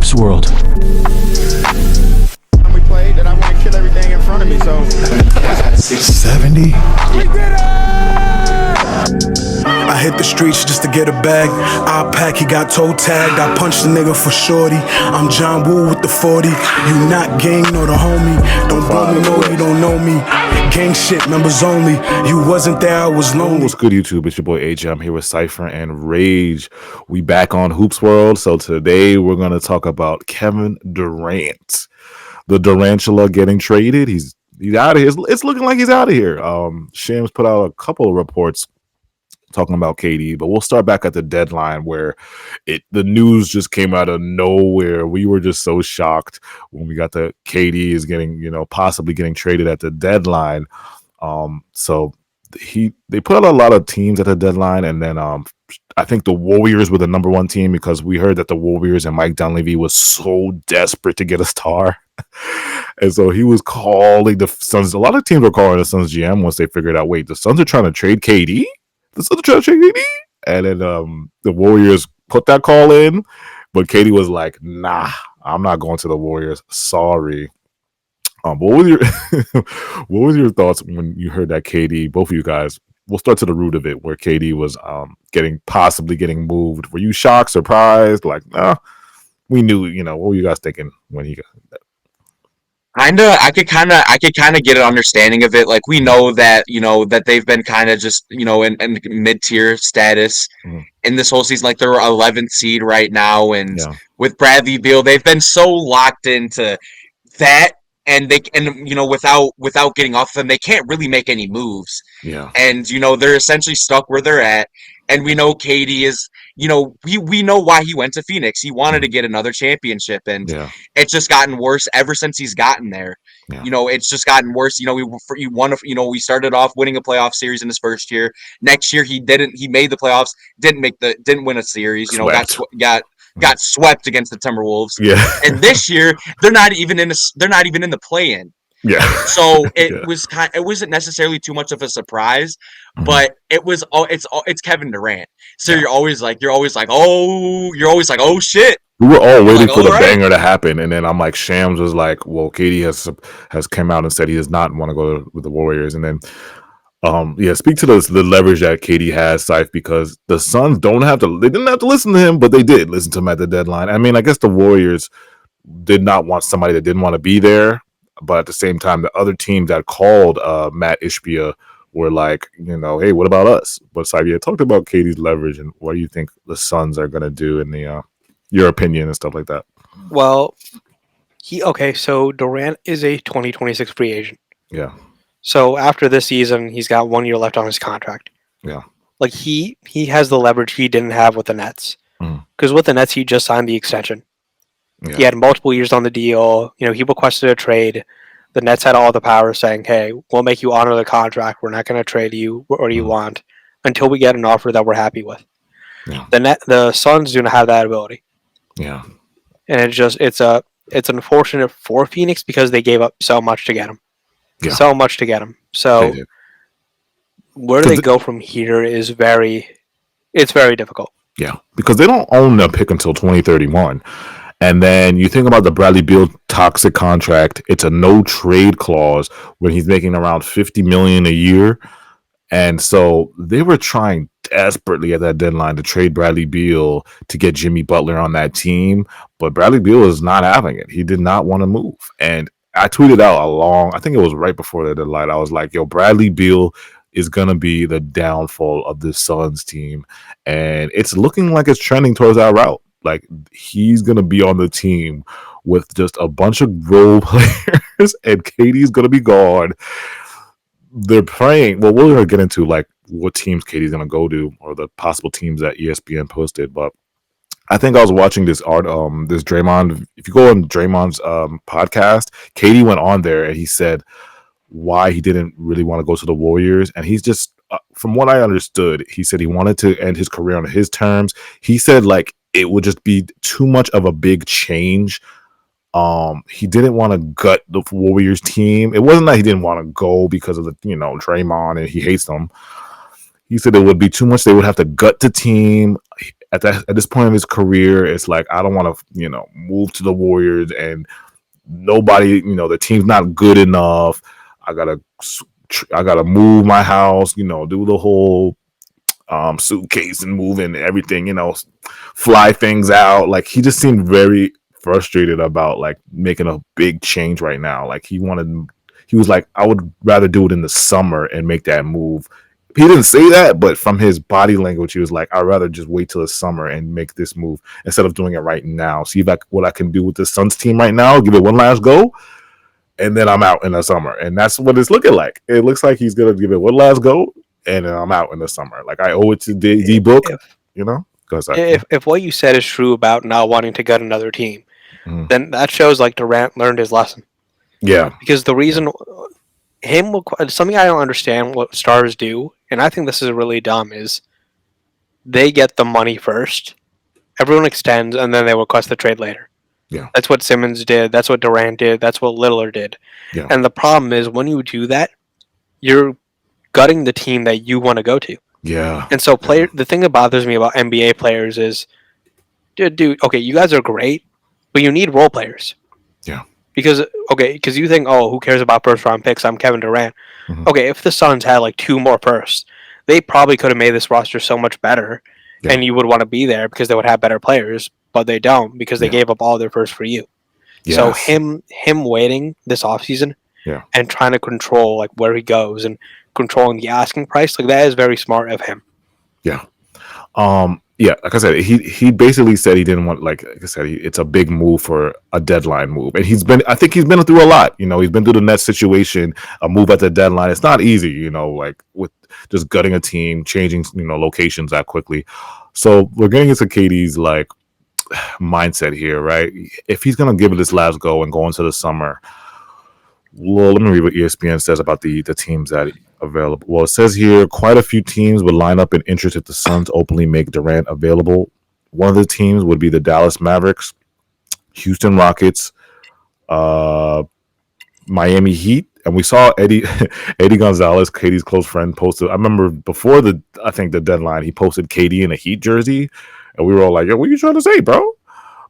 Hoops World. We played that I want to kill everything in front of me, so 70. I hit the streets just to get a bag. I pack, he got toe tagged. I punched the nigga for shorty. I'm John Woo with the 40. You not gang, no the homie. Don't blow me, no, you don't know me. Gang shit, members only. You wasn't there, I was lonely. What's good, YouTube? It's your boy AJ. I'm here with Cypher and Rage. We back on Hoops World. So today we're going to talk about Kevin Durant. The Durantula getting traded. He's out of here. It's looking like he's out of here. Shams put out a couple of reports talking about KD, but we'll start back at the deadline where the news just came out of nowhere. We were just so shocked when we got the KD is getting, possibly getting traded at the deadline. So they put out a lot of teams at the deadline, and then I think the Warriors were the number one team because we heard that the Warriors and Mike Dunleavy was so desperate to get a star. And so he was calling the Suns. A lot of teams were calling the Suns GM once they figured out, wait, the Suns are trying to trade KD? The Suns are trying to trade KD? And then the Warriors put that call in, but KD was like, nah, I'm not going to the Warriors. Sorry. What was your thoughts when you heard that KD, both of you guys, we'll start to the root of it, where KD was possibly getting moved. Were you shocked, surprised? Like, nah, we knew, what were you guys thinking when he got that? I could kind of get an understanding of it. Like, we know that, that they've been kind of just, in mid-tier status in this whole season. Like, they're 11th seed right now. And with Bradley Beal, they've been so locked into that. And without getting off of them, they can't really make any moves. Yeah. And, they're essentially stuck where they're at. And we know KD is, we know why he went to Phoenix. He wanted to get another championship, and it's just gotten worse ever since he's gotten there. Yeah. It's just gotten worse. We started off winning a playoff series in his first year. Next year he made the playoffs, didn't win a series. Got swept against the Timberwolves. Yeah. And this year they're not even in the play-in. Yeah. So it wasn't necessarily too much of a surprise, but it's Kevin Durant. So you're always like, oh shit. We were all waiting for the banger to happen, and then I'm like, Shams was like, well, KD has come out and said he does not want to go with the Warriors, and then speak to the leverage that KD has, Syph, because the Suns didn't have to listen to him, but they did listen to him at the deadline. I mean, I guess the Warriors did not want somebody that didn't want to be there. But at the same time, the other teams that called Matt Ishbia were like, hey, what about us? But Syph, talked about KD's leverage, and what do you think the Suns are going to do in your opinion and stuff like that? Well, so Durant is a 2026 free agent. Yeah. So after this season, he's got 1 year left on his contract. Yeah. Like he has the leverage he didn't have with the Nets. Because with the Nets, he just signed the extension. Yeah. He had multiple years on the deal. He requested a trade. The Nets had all the power saying, hey, we'll make you honor the contract. We're not going to trade you. What do you want? Until we get an offer that we're happy with. Yeah. The Suns do not have that ability. Yeah. And it's unfortunate for Phoenix because they gave up so much to get him. Yeah. So much to get him. So where do they go from here it's very difficult. Yeah. Because they don't own the pick until 2031. And then you think about the Bradley Beal toxic contract. It's a no trade clause when he's making around $50 million a year. And so they were trying desperately at that deadline to trade Bradley Beal to get Jimmy Butler on that team. But Bradley Beal is not having it. He did not want to move. And I tweeted out I think it was right before the deadline. I was like, yo, Bradley Beal is going to be the downfall of the Suns team. And it's looking like it's trending towards that route. Like, he's going to be on the team with just a bunch of role players, and KD's going to be gone. They're praying. Well, we're going to get into, like, what teams KD's going to go to, or the possible teams that ESPN posted. But I think I was watching this Draymond. If you go on Draymond's podcast, KD went on there, and he said why he didn't really want to go to the Warriors. And he's just, from what I understood, he said he wanted to end his career on his terms. He said, like, it would just be too much of a big change. He didn't want to gut the Warriors team. It wasn't that he didn't want to go because of the, Draymond and he hates them. He said it would be too much. They would have to gut the team. at this point of his career, it's like I don't want to move to the Warriors and nobody, the team's not good enough. I gotta move my house, do the whole suitcase and move and everything, fly things out. Like he just seemed very frustrated about like making a big change right now. Like he was like, I would rather do it in the summer and make that move. He didn't say that, but from his body language, he was like, I'd rather just wait till the summer and make this move instead of doing it right now. See what I can do with the Suns team right now, give it one last go, and then I'm out in the summer. And that's what it's looking like. It looks like he's going to give it one last go, and then I'm out in the summer. Like I owe it to D-Book, Because if what you said is true about not wanting to get another team, then that shows like Durant learned his lesson. Yeah. Because the reason something I don't understand what stars do, and I think this is really dumb, is they get the money first, everyone extends, and then they request the trade later. Yeah. That's what Simmons did. That's what Durant did. That's what Lillard did. Yeah. And the problem is when you do that, you're gutting the team that you want to go to. Yeah. And so the thing that bothers me about NBA players is, dude, okay, you guys are great, but you need role players. Yeah. Because you think, oh, who cares about first round picks? I'm Kevin Durant. Mm-hmm. Okay, if the Suns had like 2 more firsts, they probably could have made this roster so much better, and you would want to be there because they would have better players, but they don't because they gave up all their first for you. Yes. So him waiting this offseason and trying to control like where he goes and controlling the asking price, like that is very smart of him. Yeah. Like I said, he basically said he didn't want, like I said, it's a big move for a deadline move. And I think he's been through a lot. He's been through the Nets situation, a move at the deadline. It's not easy, like with just gutting a team, changing, locations that quickly. So we're getting into KD's like mindset here, right? If he's going to give it this last go and go into the summer, well, let me read what ESPN says about the teams that available. Well, it says here quite a few teams would line up in interest if the Suns openly make Durant available. One of the teams would be the Dallas Mavericks, Houston Rockets, Miami Heat, and we saw Eddie Gonzalez, KD's close friend, posted. I remember before the deadline, he posted KD in a Heat jersey, and we were all like, "Yo, what are you trying to say, bro?"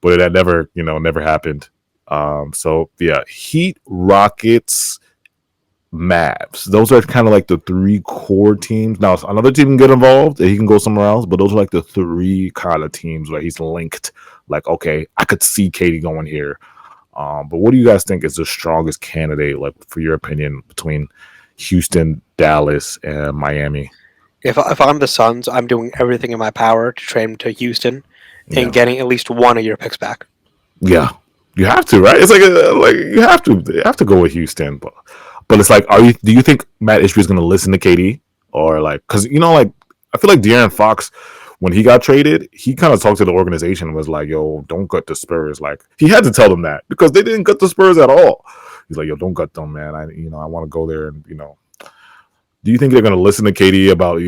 But that never happened. So yeah, Heat, Rockets, Mavs. Those are kind of like the 3 core teams. Now another team can get involved and he can go somewhere else, but those are like the 3 kind of teams where he's linked. Like, okay, I could see KD going here. But what do you guys think is the strongest candidate, like for your opinion, between Houston, Dallas, and Miami? If I'm the Suns, I'm doing everything in my power to trade him to Houston and getting at least one of your picks back. Yeah. You have to, right? It's like you have to go with Houston, but it's like, do you think Matt Ishbia is going to listen to KD, or like, because like I feel like De'Aaron Fox, when he got traded, he kind of talked to the organization and was like, "Yo, don't gut the Spurs." Like he had to tell them that because they didn't gut the Spurs at all. He's like, "Yo, don't gut them, man. I want to go there and Do you think they're going to listen to KD about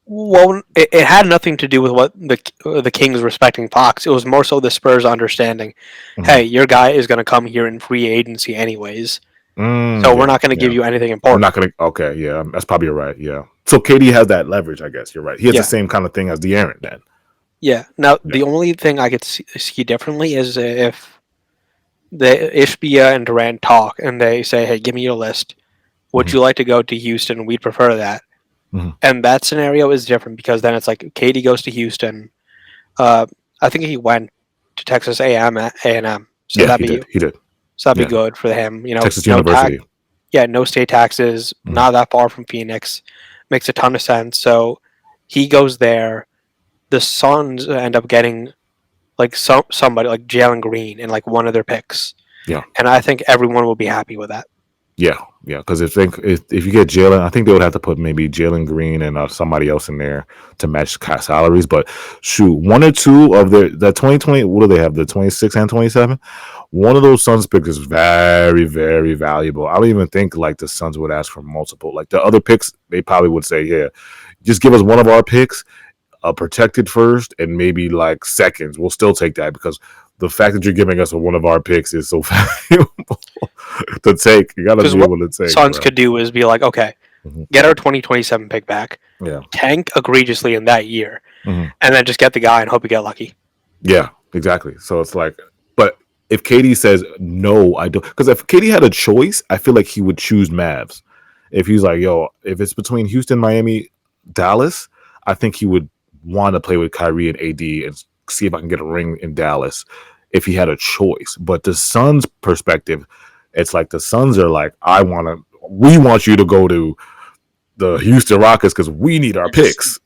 Well, it had nothing to do with what the Kings respecting Fox. It was more so the Spurs understanding, hey, your guy is going to come here in free agency anyways, so we're not going to give you anything important. We're not going to. Okay, yeah, that's probably right. Yeah, so KD has that leverage, I guess. You're right. He has the same kind of thing as De'Aaron then. Yeah. Now the only thing I could see differently is if the Ishbia and Durant talk and they say, hey, give me your list. Would you like to go to Houston? We'd prefer that. And that scenario is different because then it's like KD goes to Houston. I think he went to Texas A&M. So yeah, he did. So that'd be good for him. Texas University. No state taxes, not that far from Phoenix. Makes a ton of sense. So he goes there. The Suns end up getting like somebody like Jalen Green and like one of their picks. Yeah. And I think everyone will be happy with that. Yeah, because if you get Jalen, I think they would have to put maybe Jalen Green and somebody else in there to match salaries. But shoot, 1 or 2 of the 2020, what do they have? The 26 and 27. One of those Suns picks is very, very valuable. I don't even think like the Suns would ask for multiple. Like the other picks, they probably would say, yeah, just give us one of our picks, protected first, and maybe like seconds. We'll still take that because the fact that you're giving us one of our picks is so valuable to take. You got to be able to take. Suns could do is be like, okay, get our 2027 pick back, tank egregiously in that year, and then just get the guy and hope you get lucky. Yeah, exactly. So it's like, but if KD says no, I don't, because if KD had a choice, I feel like he would choose Mavs. If he's like, yo, if it's between Houston, Miami, Dallas, I think he would want to play with Kyrie and AD and see if I can get a ring in Dallas if he had a choice. But the Suns' perspective, it's like the Suns are like, we want you to go to the Houston Rockets because we need our picks.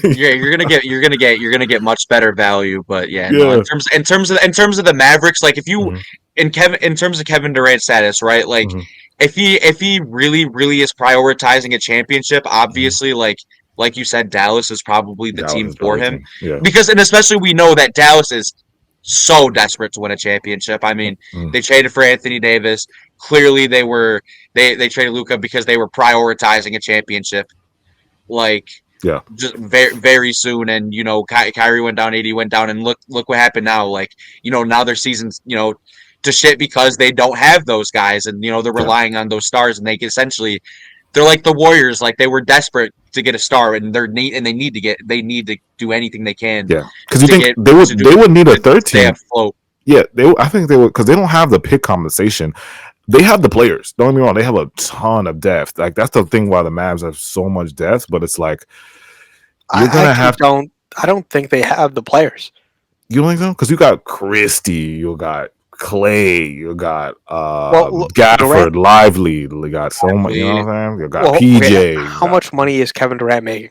Yeah, you're gonna get much better value, but no, in terms of the Mavericks, like if you in terms of Kevin Durant's status, right? Like if he really is prioritizing a championship, obviously, like you said, Dallas is probably the team for him. Yeah. Because and especially we know that Dallas is so desperate to win a championship. I mean, they traded for Anthony Davis. Clearly, they traded Luka because they were prioritizing a championship. Like, just very very soon, and Kyrie went down, AD went down, and look what happened now. Like, now their season's to shit because they don't have those guys, and they're relying on those stars, and they're like the Warriors. Like, they were desperate to get a star, and they need to do anything they can. Yeah, because you think they would need a third team. Yeah, I think they would, because they don't have the pick compensation. They have the players. Don't get me wrong; they have a ton of depth. Like, that's the thing why the Mavs have so much depth. But it's like you're gonna I don't think they have the players. You don't think so? Because you got Christie, you got Clay, you got Gafford, Lively, you got so much. You know what I'm saying? You got PJ. Okay, how much money is Kevin Durant making?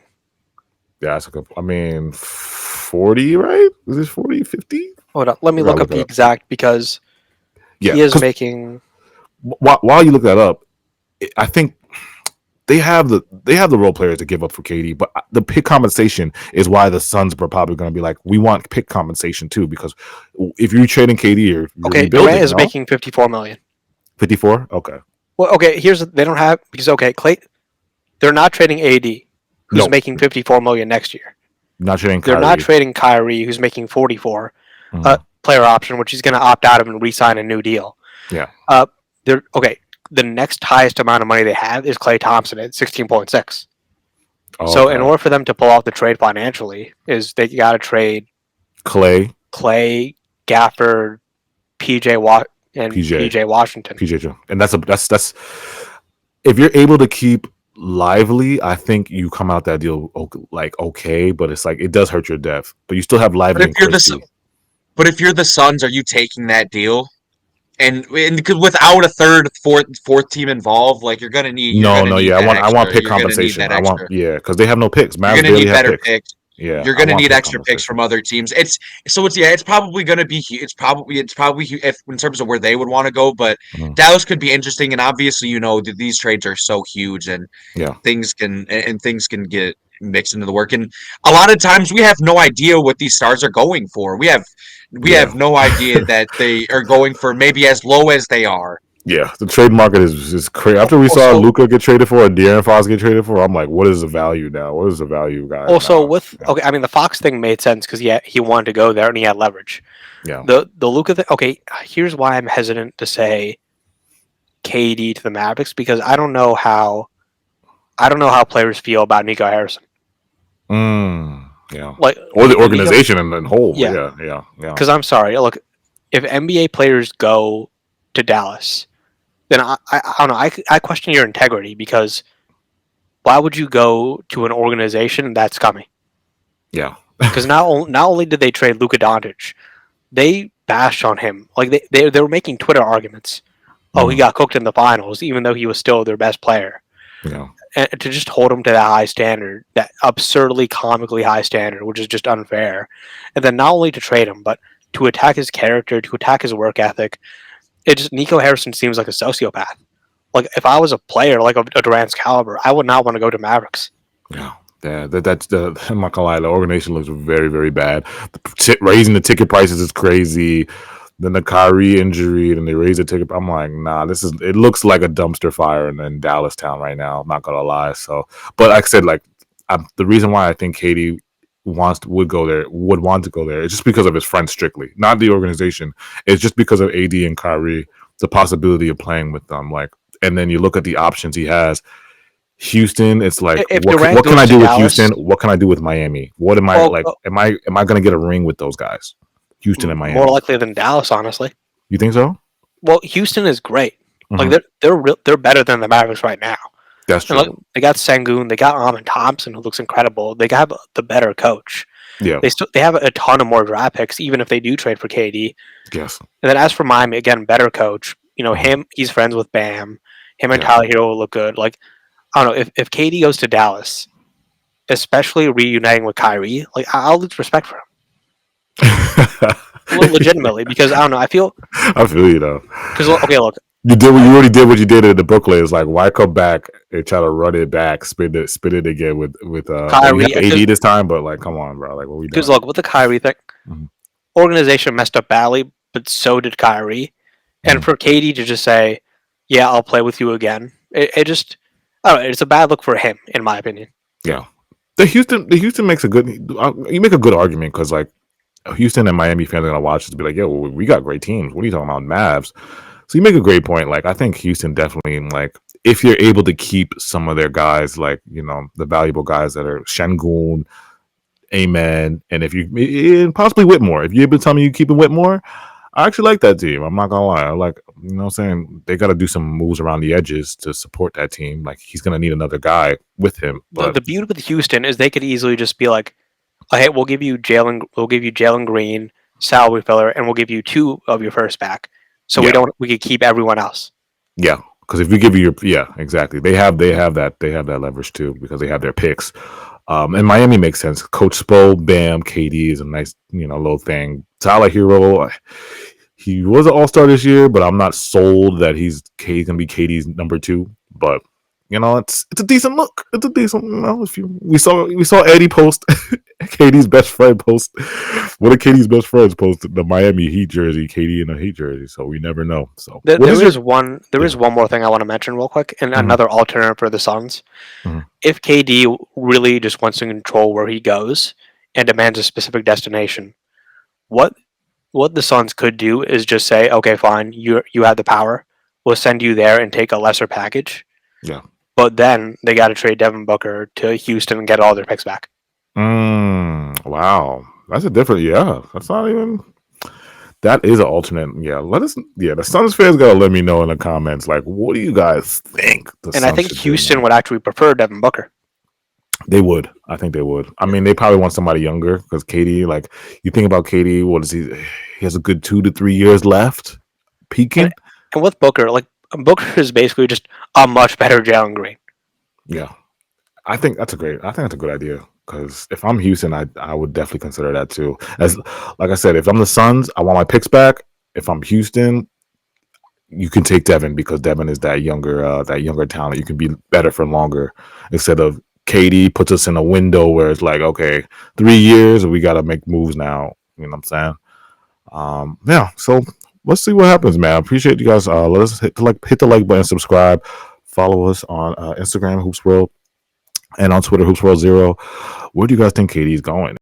Yeah, that's a good. I mean, 40, right? Is this 40, 50? Hold on, let me look up the exact, because he is making. While you look that up, I think they have the role players to give up for KD, but the pick compensation is why the Suns are probably going to be like, we want pick compensation too, because if you're trading KD, you're Durant is making $54 million. 54? Okay. Well, okay. They don't have, because Clay, they're not trading AD, who's making $54 million next year. Not trading Kyrie. They're not trading Kyrie, who's making 44 player option, which he's going to opt out of and re-sign a new deal. Yeah. The next highest amount of money they have is Klay Thompson at 16.6. So in order for them to pull off the trade financially, is they got to trade Clay, Gafford, PJ Washington. And that's if you're able to keep Lively, I think you come out that deal like okay, but it's like it does hurt your depth. But you still have Lively. But if you're the Suns, are you taking that deal? And because without a third, fourth team involved, like you're gonna need. I want pick compensation. Because they have no picks. Mavs you're gonna need better picks. Yeah, you're gonna need extra picks from other teams. It's probably gonna be. It's probably if in terms of where they would want to go, but Dallas could be interesting. And obviously, these trades are so huge, and things can get mixed into the work. And a lot of times we have no idea what these stars are going for. We have no idea that they are going for maybe as low as they are. Yeah, the trade market is crazy. After we saw Luka get traded for and De'Aaron Fox get traded for, I'm like, what is the value now? What is the value, guys? Also, the Fox thing made sense because he wanted to go there and he had leverage. Yeah. The Luka thing. Okay, here's why I'm hesitant to say KD to the Mavericks, because I don't know how players feel about Nico Harrison. Yeah. Or the organization in whole. Yeah. Because I'm sorry, look, if NBA players go to Dallas, then I don't know. I question your integrity, because why would you go to an organization that's scummy? Yeah. Because not only did they trade Luka Doncic, they bashed on him. Like they were making Twitter arguments. Oh, he got cooked in the finals, even though he was still their best player. Yeah. And to just hold him to that high standard, that absurdly, comically high standard, which is just unfair. And then not only to trade him, but to attack his character, to attack his work ethic. Nico Harrison seems like a sociopath. Like, if I was a player like a Durant's caliber, I would not want to go to Mavericks. Yeah. I'm not gonna lie, the organization looks very, very bad. Raising the ticket prices is crazy. Then the Kyrie injury, and they raise the ticket. I'm like, nah, it looks like a dumpster fire in Dallas town right now. I'm not gonna lie. So, but like I said, the reason why I think KD would want to go there, it's just because of his friends strictly, not the organization. It's just because of AD and Kyrie, the possibility of playing with them. And then you look at the options he has. Houston, it's like If what Durant can I goes do to with Dallas- Houston? What can I do with Miami? What am I like? Am I going to get a ring with those guys? Houston and Miami. More likely than Dallas, honestly. You think so? Well, Houston is great. Mhm. Like they're better than the Mavericks right now. That's true. And, like, they got Sengun, they got Amon Thompson, who looks incredible. They got the better coach. Yeah. They have a ton of more draft picks, even if they do trade for KD. Yes. And then as for Miami, again, better coach. You know, he's friends with Bam. Him and Tyler Hero will look good. Like, I don't know, if KD goes to Dallas, especially reuniting with Kyrie, like, I'll lose respect for him. Legitimately, because I don't know, I feel you though. Because okay, look, you already did what you did in the Brooklyn. It's like, why come back and try to run it back, spin it again with Kyrie, AD this time? But like, come on, bro, like, what we doing? Because look, with the Kyrie thing, organization messed up badly, but so did Kyrie. And for KD to just say, "Yeah, I'll play with you again," it just, I don't know, it's a bad look for him, in my opinion. Yeah, the Houston makes a good. You make a good argument because like Houston and Miami fans are gonna watch this and be like, "Yo, we got great teams. What are you talking about, Mavs?" So you make a great point. Like, I think Houston definitely, like, if you're able to keep some of their guys, like, you know, the valuable guys that are Şengün, Amen, and and possibly Whitmore. If you're able to tell me you keeping Whitmore, I actually like that team. I'm not gonna lie. I like, you know what I'm saying? They got to do some moves around the edges to support that team. Like, he's gonna need another guy with him. But the beauty with Houston is they could easily just be like, oh, "Hey, we'll give you Jalen Green, salary filler, and we'll give you 2 of your first back." So we could keep everyone else. Yeah, because if we give you exactly. They have that leverage too because they have their picks. And Miami makes sense. Coach Spo, Bam, KD is a nice, you know, little thing. Tyler Hero, he was an all-star this year, but I'm not sold that he's gonna be KD's number 2. But you know, it's a decent look. It's a decent, you know. We saw Eddie post KD's best friend post. One of KD's best friends posted the Miami Heat jersey, KD in a Heat jersey. So we never know. So there is one more thing I want to mention real quick, and another alternative for the Suns. If KD really just wants to control where he goes and demands a specific destination, what the Suns could do is just say, okay, fine, you have the power. We'll send you there and take a lesser package. Yeah. But then they got to trade Devin Booker to Houston and get all their picks back. Wow. That's a different, that's not even, that is an alternate. Yeah. The Suns fans got to let me know in the comments, like, what do you guys think? I think Houston would actually prefer Devin Booker. They would. I think they would. I mean, they probably want somebody younger because KD, like, you think about KD, what is he? He has a good 2 to 3 years left, peaking. And with Booker, like, Booker is basically just a much better Jalen Green. Yeah. I think that's a good idea because if I'm Houston, I would definitely consider that too. As like I said, if I'm the Suns, I want my picks back. If I'm Houston, you can take Devin because Devin is that younger talent. You can be better for longer instead of KD puts us in a window where it's like, okay, 3 years, we got to make moves now. You know what I'm saying? Yeah. So let's see what happens, man. I appreciate you guys. Let us hit the like button, subscribe, follow us on Instagram, Hoops World, and on Twitter, Hoops World 0. Where do you guys think KD is going?